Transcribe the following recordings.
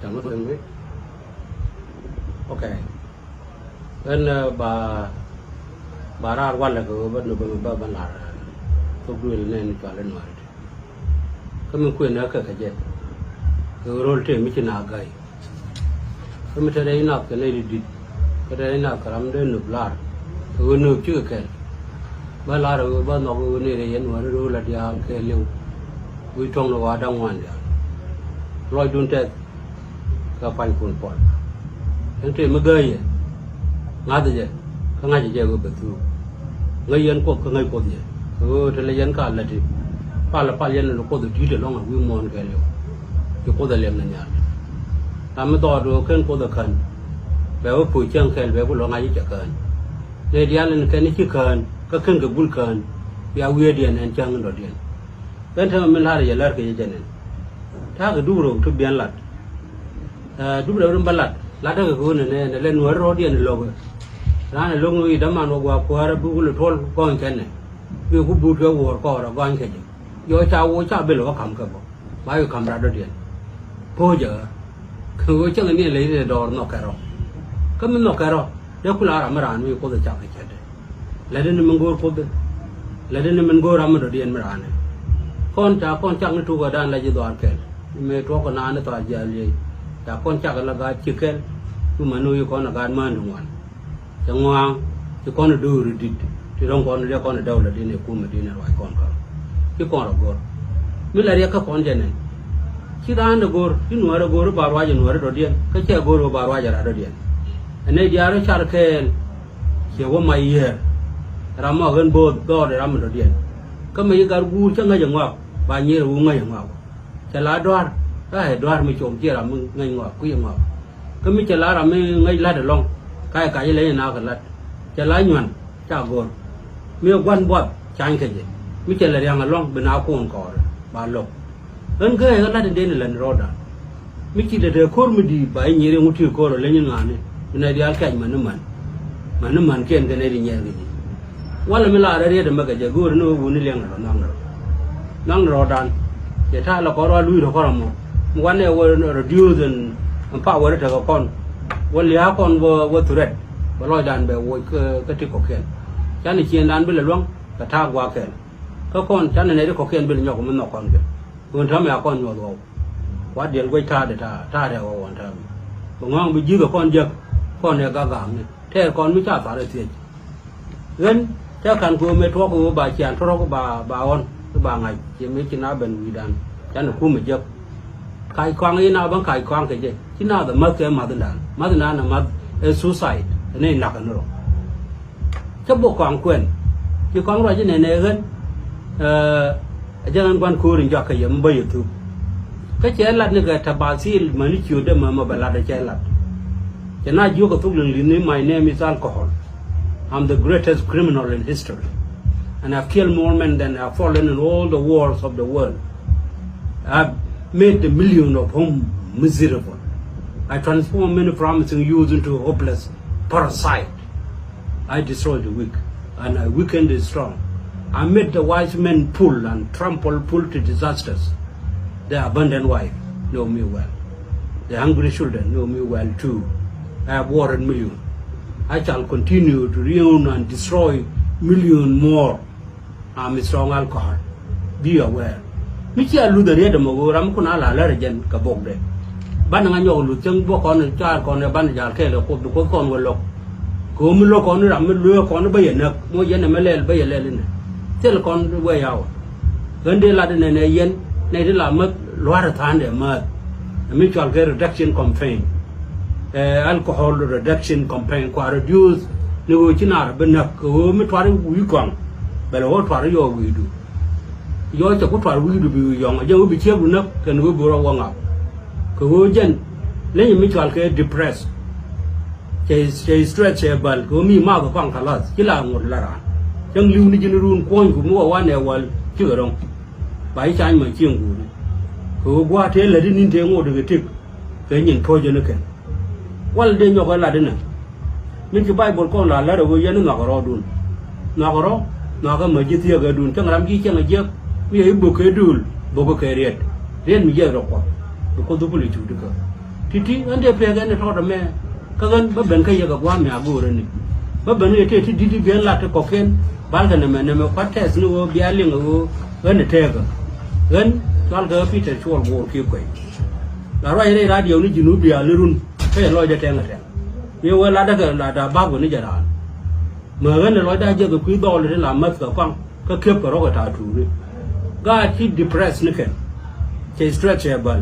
chẳng có tiếng biết ok nên bà ra quan là cái bên bên là tôi đuổi lên cho lên ngoài cái mình quên nữa cái gì cái role thế mình chỉ nào gai cái mình thấy đấy nào cái này đi cái đấy nào cái làm đến nộp lá cái nộp chưa cái bà lá rồi bà nó cái này đấy nó rồi là đi ăn cái liu vui trong nó vào đang ngoan đấy rồi đun thế cái phanh cuốn pot những chuyện mà gai ngã thế gì cái ngã gì cái betul ngay yên có cái ngay có gì thế là yên cả là gì pala yên nó có được đi được long vui mòn cái liu cái có được liền này làm cái đó rồi cái có được khẩn về ở phụ chân khen về cái lo ngay chỉ cần để đi ăn cái này chỉ cần cái khẩn cái bul cần ya uya điện anh chăng rồi điện bên thằng mình là giờ cái gì nàyถ้าcái đủ rồi thứ biến lạt đủ rồi nó lạt lạt cái này lên núi rồi điện lồng ra này lồng nuôi đâm ăn qua qua bu cái thôn con cái này vì cái bu cái vỏ cỏ là con cái gì rồi cháu bây giờ cầm cái bộ bao cầm ra được điện bây giờ cái chỗ này lấy để đòn nó cái rồi cái mình nó cái rồi nếu cứ làm mà làm mình có thể chạm cái chết đấy lấy đến mình ngồi có thể lấy đến mình ngồi làm được điện mà làm này con chắc nó thu cái đàn là gì đó cái mình thu cái naan nó giờ gì con chắc là cái chicken nhưng mà nuôi con là cái mà đúng không chẳng ngoan thì con nó đưa rồi đi thì trong con nó đâu là đi này cũng mà đi này rồi con cái con là con mình lại cái con thế này khi ta ăn được gor cái nuôi được gor bảo vay nuôi được điện cái chơi gor bảo vay ra được điện này giờ nó chả cái có mấy giờ làm mà gần bột đó để làm được điện cái mấy cái gu chắc ngay ngọc bao nhiêu gu ngay ngọc chả lá đoan cái đoan mình trộm chia làm ngay ngọc quý ngọc cái mấy chả lá làm ngay lá được long cái lấy nào cái lá chả lá nhuận chả gor miêu quan bọt chanh cái gì mấy chả là đang long bên áo cuồng cỏ ba lộc ấn cái là đến lần rồi đó mấy chị để khôn mới đi bảy nhiều người ngủ cô rồi lấy những ngàn này này đi ăn cái mà nó mặn cái này đi nhẹ cái gì qua là mình làm ra đây mà cái gì guru nó buồn đi liền rồi năng rồi đàn để thay là có rồi lui rồi có làm một quan này vừa reduce and power để cho con vừa lia con vừa thread vừa lôi đàn về vừa cái trick của khen cho nên chuyện đàn bây giờ luôn cái thang qua khen các con cho nên này có khen bây giờ nhóc mình nhóc con kìa còn thằng mẹ con nhỏ rồi quá điện quay tha để tha để vào hoàn thành còn ngon bị dư con giật con này gà gàm này thế con mới trả được tiền gần chắc hẳn của mẹ thuốc của bà chàng thuốc của bà on bà ngày chỉ mấy chuyện nào bên vì đàn cho nên khu mình giật khai quang ấy nào bằng khai quang cái gì chứ nào là mất cái mà tên đàn là mất suicide nên nặng hơn rồi chắc bộ quang quyền chứ quang rồi chứ này hơn cho nên quan khu rình cho cái gì bây giờ thu cái chế lát này cái tháp basil mà nó chịu được mà bà lát cái chế lát cho nên dù cái thuốc linh linh my name is alcohol I'm the greatest criminal in history and I've killed more men than have fallen in all the wars of the world. I've made the millions of whom miserable. I transform many promising youths into hopeless parasite. I destroy the weak and I weaken the strong. I made the wise men pull and trample to disasters. The abundant wife know me well. The hungry children know me well too. I have warred millions. I shall continue to ruin and destroy millions more. I'm a strong alcohol. Be aware. Michi alu dari ada mago ram kuna ala rejen kabok de. Ban nga nyo lu chang bo kon cha kon ban ja ke lo ko kon wo lo. Ko mi lo kon ram mi lu kon ba yen nak mo yen me le ba yen le ne. Tel kon we yaw. Gande la de ne yen ne de la mak lo ra than de ma. Mutual care reduction campaign. Alcohol reduction campaign ko reduce ne wo chinar ben nak ko mi twari wi kwang. Ba lo twari yo wi du. Yo cho ko twari wi du bi yo nga bi che bu nak ken wo bu ro wa nga. Ko wo jen le ni mutual care depressed. Che stretchable ko mi ma ko kwang khalas kila ngod la ra. Chẳng lưu ni trên run coi cũng mua qua nèo vào chưa đâu, bảy trái mà chiêng của này, cứ qua thế là đi nín thế ngồi được cái cái nhìn thôi cho nó kén, qua là đây nhóc là đây này, mình cái bài bột con là đầu bây giờ nó ngọc rồi đun, ngọc cái mấy chiếc thìa cái đun, chẳng làm gì chẳng là giấc, bây giờ bộ cái đun, bộ cái riết mình giờ rồi qua, có đủ lịch chủ được, titi ande pega ne to da me ka gan ba ben kai ga gwa me agore ni ba ben ne te ti di ben la te koken bal ga ne me kwates ni wo bia ling wo gan te ga gan dal ga peter chol wo ki ko la ro ire radio ni jinu bia lurun kai lo ja te nga te ye wo la da ba go ni ja da mà cái này nói đã giờ cái quý đô là làm mất cả quăng cái kiếp của nó cái thảo thủ đi ga chi depressed nữa kìa chỉ stretchable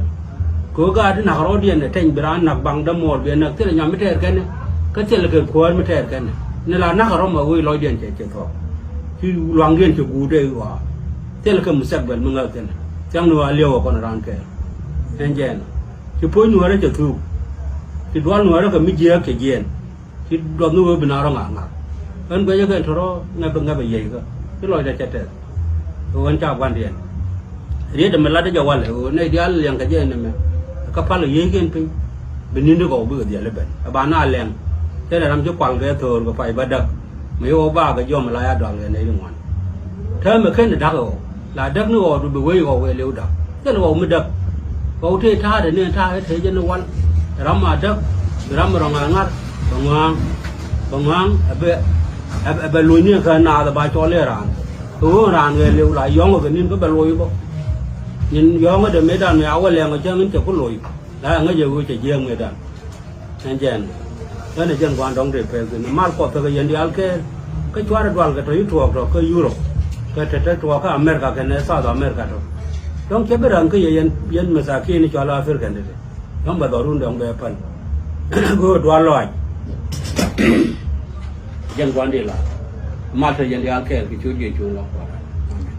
cố ga đến nào đó điên để thành brand nặc bằng đâm một biển nặc tức là nhắm mấy thế cái này cái chuyện là cái cuốn mấy thế cái này nên là nặc đó mà vui lôi điên chỉ thôi khi loang điên chỉ cú đây quá thế là cái một sắc bền mừng cái này chẳng nữa liều còn răng kìa anh chàng chỉ phối nữa đấy chỉ thu chỉ đoán nữa đó cái mấy giếng cái giếng chỉ đoán nữa bên nào đó ngả anh bây giờ cái thằng ngay bây giờ cái loại đã chết rồi anh chào quan điểm riết mình lại cho quan lại này đi ăn liền cái gì này mà các phát là gì cái bênนี้nó có bữa gì là bên bạn ăn liền thế là làm cho quăng cái thường có phải bắt đập mấy ô ba cái do mà lại ăn đoàn cái này đúng không thế mà cái này đắt rồi là đắt nó rồi bị quay rồi liều đập thế là mới đập có thể tha để nên tha thế cho nó quan làm mà đập làm mà rong ngắt bằng hoang bây lùi như cái nào là bài cho lê ràn người liều lại gió cái nên có bài lùi không nhìn gió cái mấy đàn mèo cái lèng cái chân mình chỉ có lùi là ngay giờ chỉ riêng người đàn anh chàng cái này chân quan trọng để phải cái mal có cái gì đi ăn cái chua đó đoàn cái thấy thuộc rồi cái Europe cái thấy thuộc cái America cái này South America rồi donc cái bên rằng cái dân mà sao khi này cho là Africa này không bao giờ luôn đồng bè phần cái đoàn loại dân quan đi là mà thời gian đi ăn cái chú gì chú lo